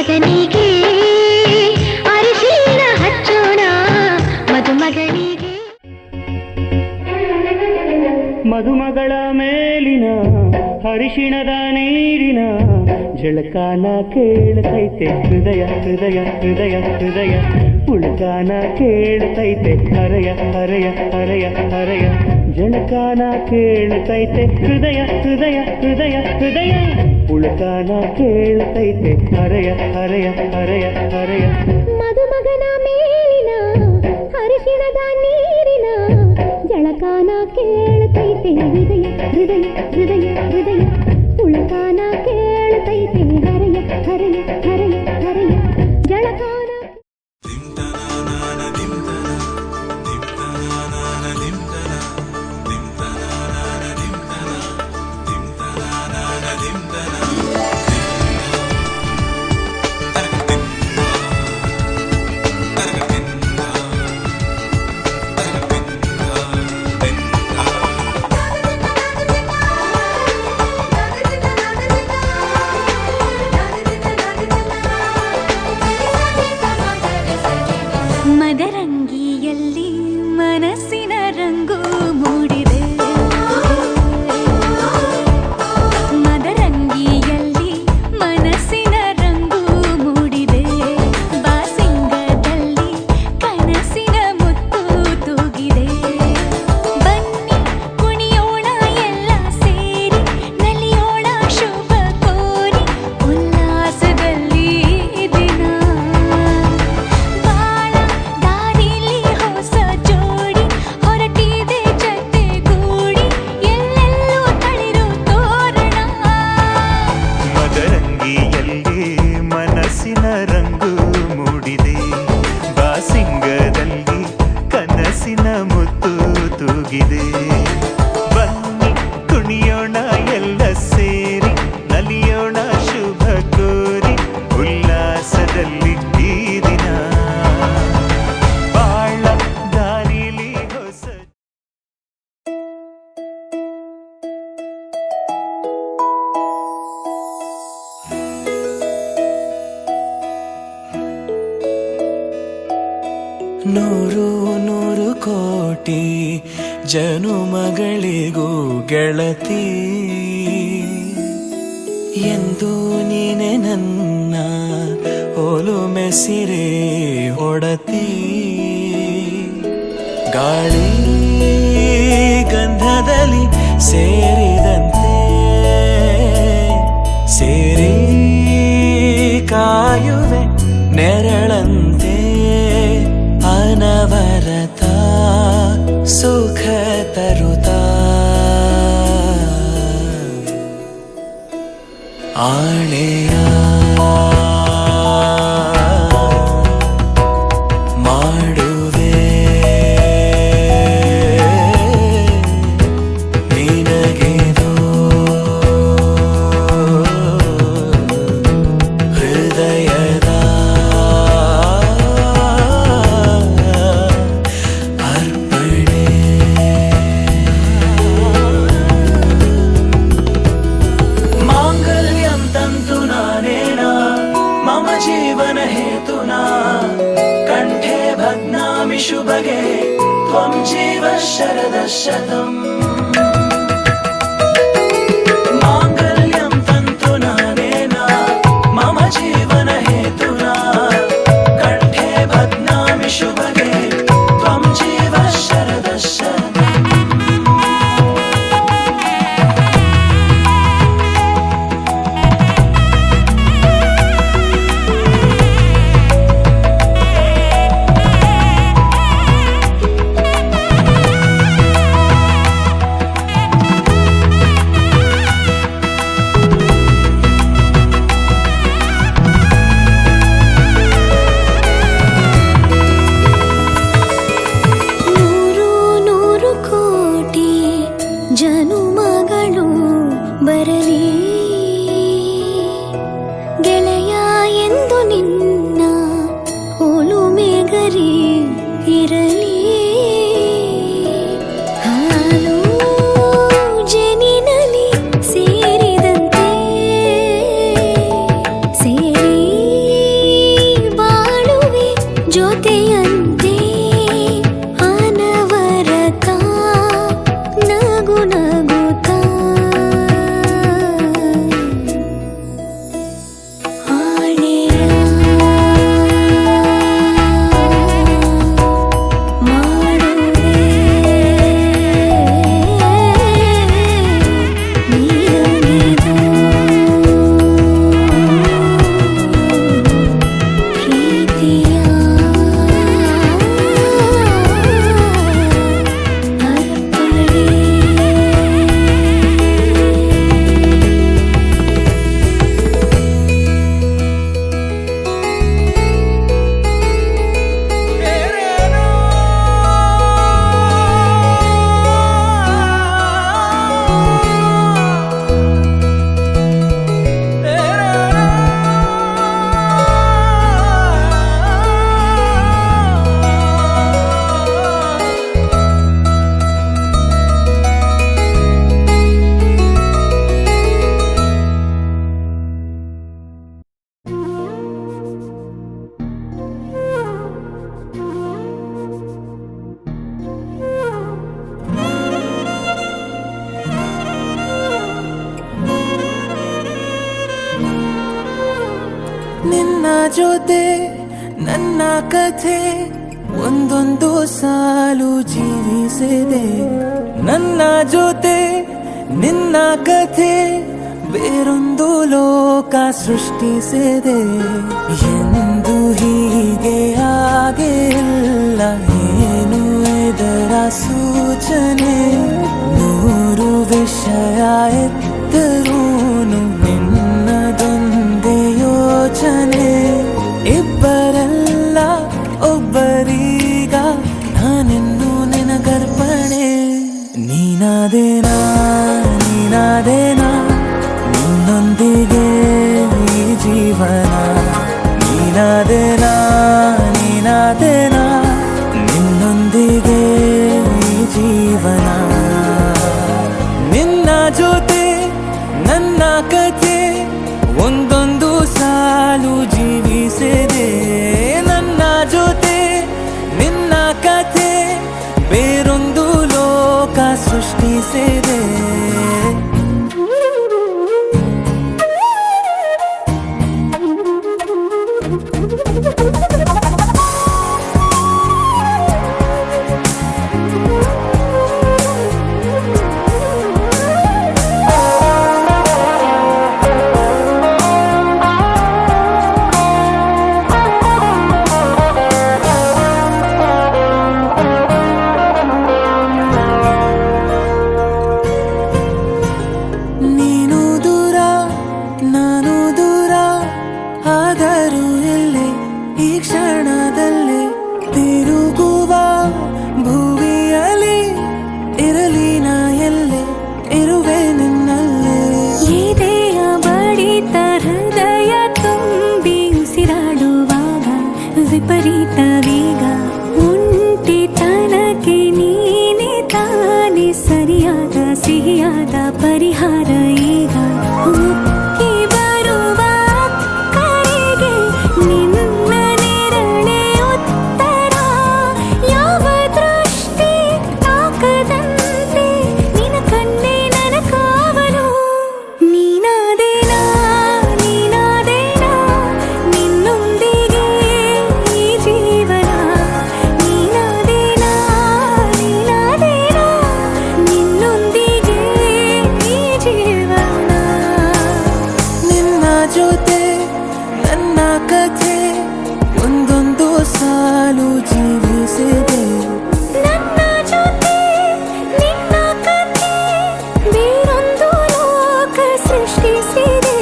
ಮದುಮಗನಿಗೆ ಅರಿಶಿನ ಹಚ್ಚೋಣ ಮದುಮಗನಿಗೆ. ಮದುಮಗಳ ಮೇಲಿನ ಹರಿಶಿಣದ ನೀರಿನ ಜಳಕಾನ ಕೇಳ್ತೈತೆ ಹೃದಯ ಹೃದಯ ಹೃದಯ ಹೃದಯ ಉಳ್ಕಾನ ಕೇಳ್ತೈತೆ ಹರೆಯ ಹರೆಯ ಹರೆಯ ಹರೆಯ ಜಳಕಾನ ಕೇಳ್ತೈತೆ ಹೃದಯ ಹೃದಯ ಹೃದಯ ಹೃದಯ ಉಳ್ಕಾನ ಕೇಳ್ತೈತೆ ಹರೆಯ ಹರೆಯ ಹರೆಯ ಹರೆಯ. ಮದುಮಗನ ಮೇಲಿನ ಹರಿಶಿಣದ ನೀರಿನ ಜಳಕಾನ ಕೇಳ್ತೈತೆ ಹೃದಯ ಹೃದಯ ಹೃದಯ ಹೃದಯ ಉಳ್ಕಾನ ಕೇಳ್ತೈತೆ ಹರೆಯ ಹರೆಯ ಹರೆಯ ಹರೆಯ ಜಳಕಾನ. ಮದರಂಗಿಯಲ್ಲಿ ಮನಸ್ಸಿನ ರಂಗು ಮೂಡಿದೆ, ಮದರಂಗಿಯಲ್ಲಿ ಮನಸ್ಸಿನ ರಂಗು ಮೂಡಿದೆ, ಬಾಸಿಂಗದಲ್ಲಿ ಕನಸಿನ ಮುತ್ತು ತೂಗಿದೆ. ಬನ್ನಿ ಕುಣಿಯೋಣ ಎಲ್ಲ ಸೇರಿ, ನಲಿಯೋಣ ಶುಭ ಕೋರಿ ಉಲ್ಲಾಸದಲ್ಲಿ ದಿನ. ದಾರಿಲಿ ಹೊಸ ಜೋಡಿ ಹೊರಟಿದೆ ಜತೆಗೂಡಿ, ಎಲ್ಲೆಲ್ಲೂ ತಳಿರು ತೋರಣ. ಮದರಂಗಿಯಲ್ಲಿ ಮನಸ್ಸಿನ ರಂಗು ಮೂಡಿದೆ, ಬಾಸಿಂಗದಲ್ಲಿ ಕನಸಿನ ಮುತ್ತು ತೂಗಿದೆ. ಬನ್ನಿ ಕುಣಿಯೋಣ ಎಲ್ಲ ಸೇರಿ, ನಲಿಯೋಣ ಶುಭ ಕೋರಿ ಉಲ್ಲಾಸದಲ್ಲಿ ಈ ದಿನ. ಬಾಳ ದಾರಿಲಿ ಹೊಸ ನೂರು ನೂರು ಕೋಟಿ ಜನುಮಗಳಿಗೂ ಗೆಳತಿ, ಎಂದು ನೀನೆ ನನ್ನ ಒಲುಮೆ ಸಿರೆ ಒಡತಿ. ಗಾಳಿ ಗಂಧದಲ್ಲಿ ಸೇರಿದಂತೆ ಸೇರಿ ಕಾಯುವೆ ನೆರಳಂತೆ, ಅನವರತ ಸುಖ ತರುತ್ತಾ ಆಳೆಯ ಮಾಡುವೆ ನಿನಗೆದು ಹೃದಯದ ಅರ್ಪಣೆ. ಮಾಂಗಲ್ಯಂ ತಂತು ನಾನೇನ ಮಮ ಜೀವನ ಹೇತುನಾ, ಕಂಠೆ ಭಗ್ನಾಮಿ ಶುಭಗೆ ತ್ವಂ ಜೀವ ಶರದ ಶತಂ. ಮಾಂಗಲ್ಯಂ ತಂತು ನಾನೇನ ಮಮ ಜೀವನ ಹೇತುನಾ, ಕಂಠೆ ಭಗ್ನಾಮಿ ಶುಭಗೆ ತ್ವಂ ಜೀವ ಶರದ ಶತಂ. ನಿನ್ನ ಜೊತೆ ನನ್ನ ಕಥೆ ಒಂದೊಂದು ಸಾಲು ಜೀವಿಸಿದೆ. ನನ್ನ ಜೊತೆ ನಿನ್ನ ಕಥೆ ಬೇರೊಂದು ಲೋಕ ಸೃಷ್ಟಿಸಿದೆ. ಎಂದು ಹೀಗೆ ಆಗಿಲ್ಲ, ಏನು ಇದರ ಸೂಚನೆ? ನೂರು ವಿಷಯ ಎತ್ತರೂನು ನಿನ್ನದೊಂದೇ ಯೋಚನೆ. ಇಬ್ಬರಲ್ಲ ಒಬ್ಬರೀಗ ನಾನೆನ್ನು ನಿನಗರ್ಪಣೆ. ನೀನಾದೇನಾ ನೀನಾದೇನಾ ನಿನ್ನೊಂದಿಗೆ ಈ ಜೀವನ. ನೀನಾದೇನಾ ನೀನಾದೇನಾ ನಿನ್ನೊಂದಿಗೆ ಈ ಜೀವನ. ನಿನ್ನ ಜೊತೆ ನನ್ನ ಕಥೆ ಒಂದೊಂದು ಸಾಲು ಜೀವಿಸಿದೆ. ನನ್ನ ಜೊತೆ ನಿನ್ನ ಕಥೆ ಬೇರೊಂದು ಲೋಕ ಸೃಷ್ಟಿಸಿದೆ. ನೀನು ದೂರ ನಾನು ದೂರ ಆದರೂ ಎಲ್ಲೇ ಈ ಕ್ಷಣದಲ್ಲೇ ತಿರುಗುವ ಭುವಿಯಲ್ಲಿ ಇರಲಿ ನಾ ಎಲ್ಲೇ ಇರುವೆ ನಿನ್ನಲ್ಲೇ. ಎದೆಯ ಬಡಿತ ಹೃದಯ ತುಂಬಿ ಉಸಿರಾಡುವಾಗ ವಿಪರೀತ ವೇಗ. ಒಂಟಿತನಕ್ಕೆ ನೀನೆ ತಾನೆ ಸರಿಯಾದ ಸಿಹಿಯಾದ ಪರಿಹಾರ ಈಗ. ಉಕ್ಕಿ ಬರುವ ಕರೆಗೆ ನಿನ್ನ ನೆರಳೆ ಉತ್ತರ. ಯಾವ ದೃಷ್ಟಿ ತಾಕದಂತೆ ನಿನ್ನ ಕಣ್ಣೆ ನನ್ನ ಕಾವಲು. ನೀನಾದೇನಾ ನೀನಾದೇನಾ ನಿನ್ನೊಂದಿಗೆ ಈ ಜೀವನ. ನೀನಾದೇನಾ ನೀನಾದೇನಾ ನಿನ್ನೊಂದಿಗೆ ಈ ಜೀವನ. ನಿನ್ನ ಜೊತೆ ನನ್ನ ಕಥೆ ಒಂದೊಂದು ಸಾಲು ಜೀವಿಸಿದೆ. ನನ್ನ ಜೊತೆ ನಿನ್ನ ಕಥೆ ಬೇರೊಂದು ಲೋಕ ಸೃಷ್ಟಿಸಿದೆ.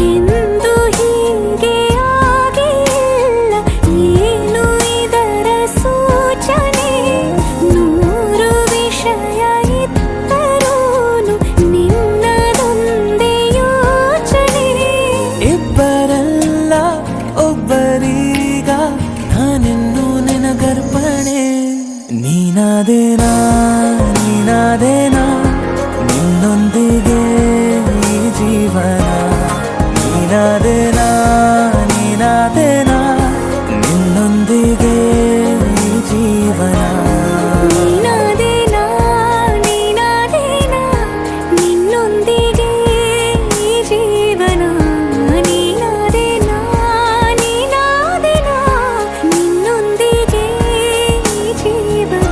ಎಂದು ಹೀಗೆ ಆಗಿಲ್ಲ, ಏನು ಇದರ ಸೂಚನೆ? ನೂರು ವಿಷಯ ಇತ್ತರೂನು ನಿನ್ನದೊಂದೇ ಯೋಚನೆ. ಇಬ್ಬರಲ್ಲ ಒಬ್ಬರೀಗ ನಾನೆನ್ನು ನಿನಗರ್ಪಣೆ. ನೀನಾದೇನಾ ನೀನಾದೇನಾ ನಿನ್ನೊಂದಿಗೆ ಈ ಜೀವನ. ನೀನಾದೇನಾ ನೀನಾದೇನಾ ನಿನ್ನೊಂದಿಗೆ ಈ ಜೀವನ. ನೀನಾದೇನಾ ನೀನಾದೇನಾ ನಿನ್ನೊಂದಿಗೆ ಈ ಜೀವನ. ನೀನಾದೇನಾ ನೀನಾದೇನಾ ನಿನ್ನೊಂದಿಗೆ ಈ ಜೀವನ.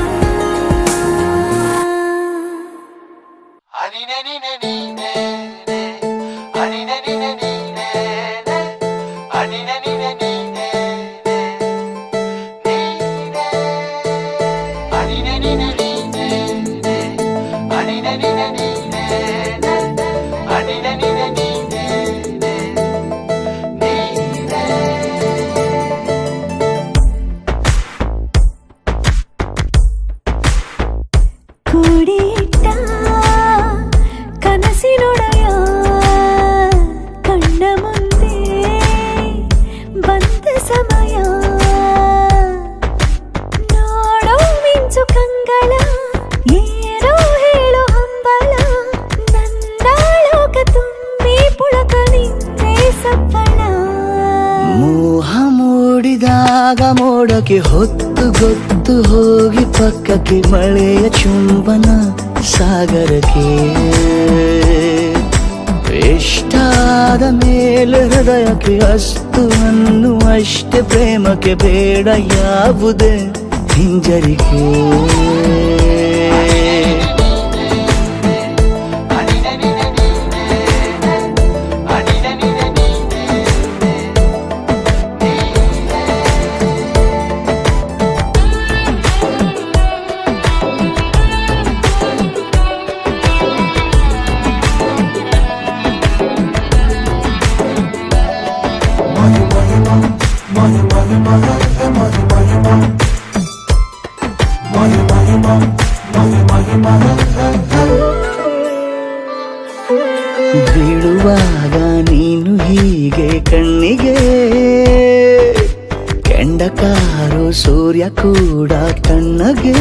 ಕೂಡಿಟ್ಟ ಕನಸಿನೊಡೆಯ ಕಣ್ಣ ಮುಂದೆ ಬಂದ ಸಮಯ. ನೋಡೋ ಮಿಂಚು ಕಂಗಳ ಏರೋ ಹೇಳೋ ಹಂಬಲ. ನನ್ನ ಲೋಕ ತುಂಬಿ ಪುಳಕ ನಿಂತೆ ಸಪ್ಪಳ. ಮೋಹ ಮೂಡಿದಾಗ ಮೋಡಕ್ಕೆ ಹೊತ್ತು ಗೊತ್ತು ಹೋಗಿ ಪಕ್ಕಕ್ಕೆ ಮಳೆಯ ಚುಂಬನ ಸಾಗರಕ್ಕೆ. ಎಷ್ಟಾದ ಮೇಲೆ ಹೃದಯಕ್ಕೆ ಅಷ್ಟು ಅನ್ನುವಷ್ಟೇ ಪ್ರೇಮಕ್ಕೆ ಬೇಡ ಯಾವುದೇ ಹಿಂಜರಿಕೆ. ಬೀಳುವಾಗ ನೀನು ಹೀಗೆ ಕಣ್ಣಿಗೆ ಕೆಂಡಕಾರು ಸೂರ್ಯ ಕೂಡ ಕಣ್ಣಗೆ.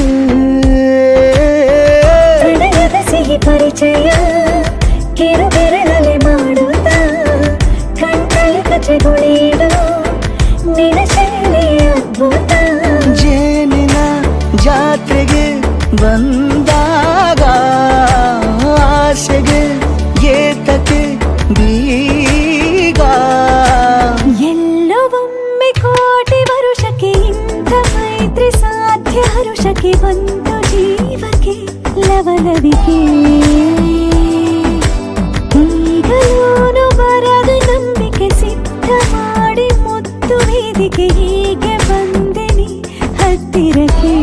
ಹೃದಯದ ಸಿಹಿ ಪರಿಚಯ ಕಿರು ಬೆರಳಲೆ ಮಾಡುತ್ತ ಕಣ್ಣಲ್ಲಿ ಕಚ್ಚೆಗುಳಿಡು ನಿನ್ನ ಶೈಲಿ ಅದ್ಭುತ. ಜೇನಿನ ಜಾತ್ರೆಗೆ ಬಂದಾಗ ಆಸೆಗೆ ಏತಕ್ಕೆ ಬೀಗ. ಎಲ್ಲೋ ಒಮ್ಮೆ ಕೋಟಿ ವರುಷಕ್ಕೆ ಇಂಥ ಮೈತ್ರಿ ಸಾಧ್ಯ ಹರುಷಕ್ಕೆ ಬಂತು ಜೀವಕ್ಕೆ ಲವಲವಿಕೆ. ಈಗಲೂನು ಬರದ ನಂಬಿಕೆ ಸಿದ್ಧ ಮಾಡಿ ಮುತ್ತು ವೇದಿಕೆ ಹೀಗೆ ಬಂದೆನಿ ಹತ್ತಿರಕ್ಕೆ.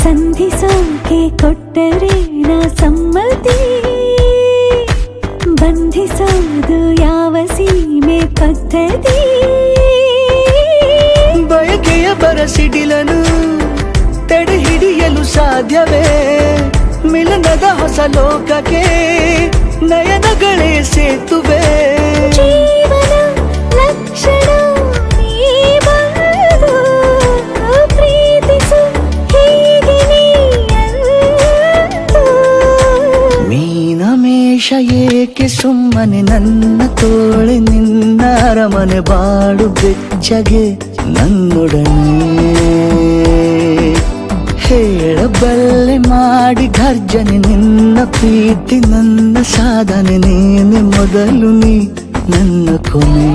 ಸಂಧಿಸೋಕೆ ಕೊಟ್ಟರೆ ನಾ ಸಮ್ಮತಿ, ಬಂಧಿಸೋದು ಯಾವ ಸೀಮೆ ಪದ್ಧತಿ. ಬಯಕೆಯ ಬರಸಿಡಿಲನು ತಡೆ ಹಿಡಿಯಲು ಸಾಧ್ಯವೇ? ಮಿಲನದ ಹೊಸ ಲೋಕಕ್ಕೆ ನಯನಗಳೇ ಸೇತುವೆ. ಜೀವನ ಲಕ್ಷಣ ನೀ ಬಂದು ಪ್ರೀತಿಸು ಹೀಗೆ ನೀಯಂದು. ಮೀನಮೇಷ ಏಕೆ ಸುಮ್ಮನೆ ನನ್ನ ತೋಳೆ ನಿನ್ನ ಅರಮನೆ ಬಾಡು ಬೆಚ್ಚಗೆ ನನ್ನೊಡನೆ. ಹೇಳಬಲ್ಲೆ ಮಾಡಿ ಘರ್ಜನೆ ನಿನ್ನ ಪ್ರೀತಿ ನನ್ನ ಸಾಧನೆ. ನೀನೆ ಮೊದಲು ನೀ ನನ್ನ ಕೊನೆ.